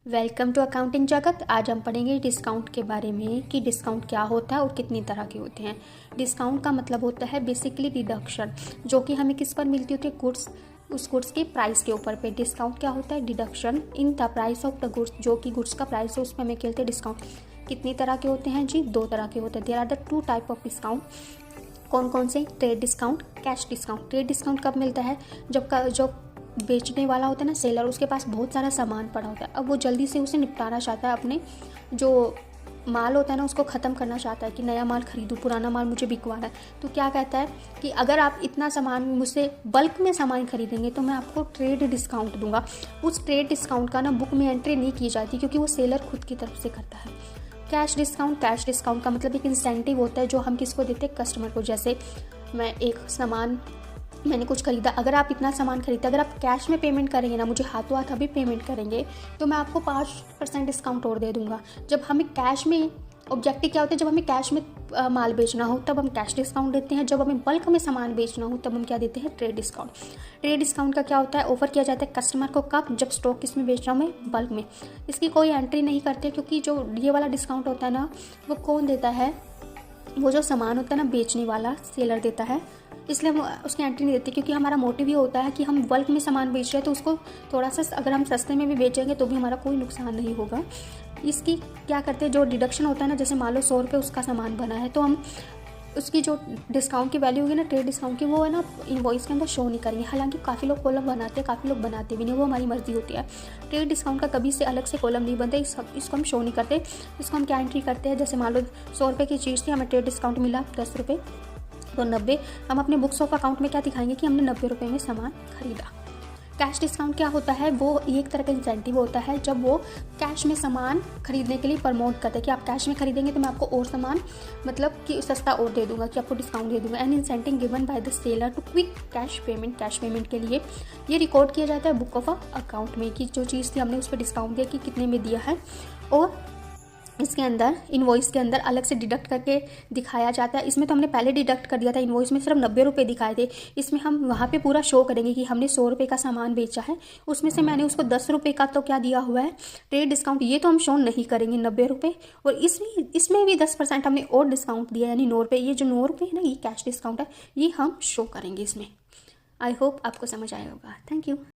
Welcome to accounting जगत। आज हम पढ़ेंगे डिस्काउंट के बारे में कि डिस्काउंट क्या होता है और कितनी तरह के होते हैं। डिस्काउंट का मतलब होता है बेसिकली डिडक्शन, जो कि हमें किस पर मिलती होती है, गुड्स, उस गुड्स के प्राइस के ऊपर पे। डिस्काउंट क्या होता है, deduction in the price of the goods, जो कि गुड्स का प्राइस है उस पर हमें खेलते हैं डिस्काउंट। कितनी तरह के होते हैं जी, 2 तरह के होते हैं। There are the 2 type of discount. कौन कौन से? Trade discount, cash discount. Trade discount कब मिलता है? जो बेचने वाला होता है ना, सेलर, उसके पास बहुत सारा सामान पड़ा होता है। अब वो जल्दी से उसे निपटाना चाहता है, अपने जो माल होता है ना उसको ख़त्म करना चाहता है कि नया माल खरीदूँ, पुराना माल मुझे बिकवाना है। तो क्या कहता है कि अगर आप इतना सामान मुझसे बल्क में सामान खरीदेंगे तो मैं आपको ट्रेड डिस्काउंट दूंगा। उस ट्रेड डिस्काउंट का ना बुक में एंट्री नहीं की जाती, क्योंकि वो सेलर खुद की तरफ से करता है। कैश डिस्काउंट, कैश डिस्काउंट का मतलब एक इंसेंटिव होता है जो हम किसको देते हैं, कस्टमर को। जैसे मैंने कुछ खरीदा, अगर आप इतना सामान खरीदते, अगर आप कैश में पेमेंट करेंगे ना, मुझे हाथों हाथ अभी पेमेंट करेंगे, तो मैं आपको 5% डिस्काउंट और दे दूंगा। जब हमें कैश में, ऑब्जेक्टिव क्या होता है, जब हमें कैश में माल बेचना हो तब हम कैश डिस्काउंट देते हैं, जब हमें बल्क में सामान बेचना हो तब हम क्या देते हैं, ट्रेड डिस्काउंट। ट्रेड डिस्काउंट का क्या होता है, ऑफर किया जाता है कस्टमर को कब, जब स्टॉक किस में बेच रहा हूँ मैं, बल्क में। इसकी कोई एंट्री नहीं करते, क्योंकि जो ये वाला डिस्काउंट होता है ना, वो कौन देता है, वो जो सामान होता है ना, बेचने वाला सेलर देता है। इसलिए हम उसकी एंट्री नहीं देते, क्योंकि हमारा मोटिव ये होता है कि हम बल्क में सामान बेच रहे हैं तो उसको थोड़ा सा, अगर हम सस्ते में भी बेचेंगे तो भी हमारा कोई नुकसान नहीं होगा। इसकी क्या करते हैं, जो डिडक्शन होता है ना, जैसे मान लो 100 रुपये उसका सामान बना है, तो हम उसकी जो डिस्काउंट की वैल्यू होगी ना, ट्रेड डिस्काउंट की, वो है ना इनवॉइस के अंदर शो नहीं करेंगे। हालांकि काफ़ी लोग कॉलम बनाते हैं, काफ़ी लोग बनाते भी नहीं, वो हमारी मर्जी होती है। ट्रेड डिस्काउंट का कभी से अलग से कॉलम नहीं बनते, इसको हम शो नहीं करते। इसको हम क्या एंट्री करते हैं, जैसे मान लो 100 रुपये की चीज़ थी, हमें ट्रेड डिस्काउंट मिला 10 रुपये, तो 90 हम अपने बुक्स ऑफ अकाउंट में क्या दिखाएंगे कि हमने 90 रुपये में सामान खरीदा। कैश डिस्काउंट क्या होता है, वो एक तरह का इंसेंटिव होता है, जब वो कैश में सामान खरीदने के लिए प्रमोट करते हैं कि आप कैश में खरीदेंगे तो मैं आपको और सामान, मतलब कि सस्ता और दे दूंगा, कि आपको डिस्काउंट दे दूंगा। An incentive given by the seller to quick cash payment के लिए ये रिकॉर्ड किया जाता है बुक ऑफ अकाउंट में, कि जो चीज़ थी हमने उस पर डिस्काउंट दिया कि कितने में दिया है, और इसके अंदर इनवॉइस के अंदर अलग से डिडक्ट करके दिखाया जाता है। इसमें तो हमने पहले डिडक्ट कर दिया था, इनवॉइस में सिर्फ 90 रुपये दिखाए थे। इसमें हम वहाँ पे पूरा शो करेंगे कि हमने 100 रुपये का सामान बेचा है, उसमें से मैंने उसको 10 रुपये का तो क्या दिया हुआ है, ट्रेड डिस्काउंट। ये तो हम शो नहीं करेंगे 90 रुपये, और इसमें भी 10% हमने और डिस्काउंट दिया, यानी 9 रुपये। ये जो 9 रुपये है ना, ये कैश डिस्काउंट है, ये हम शो करेंगे इसमें। आई होप आपको समझ आया होगा। Thank you.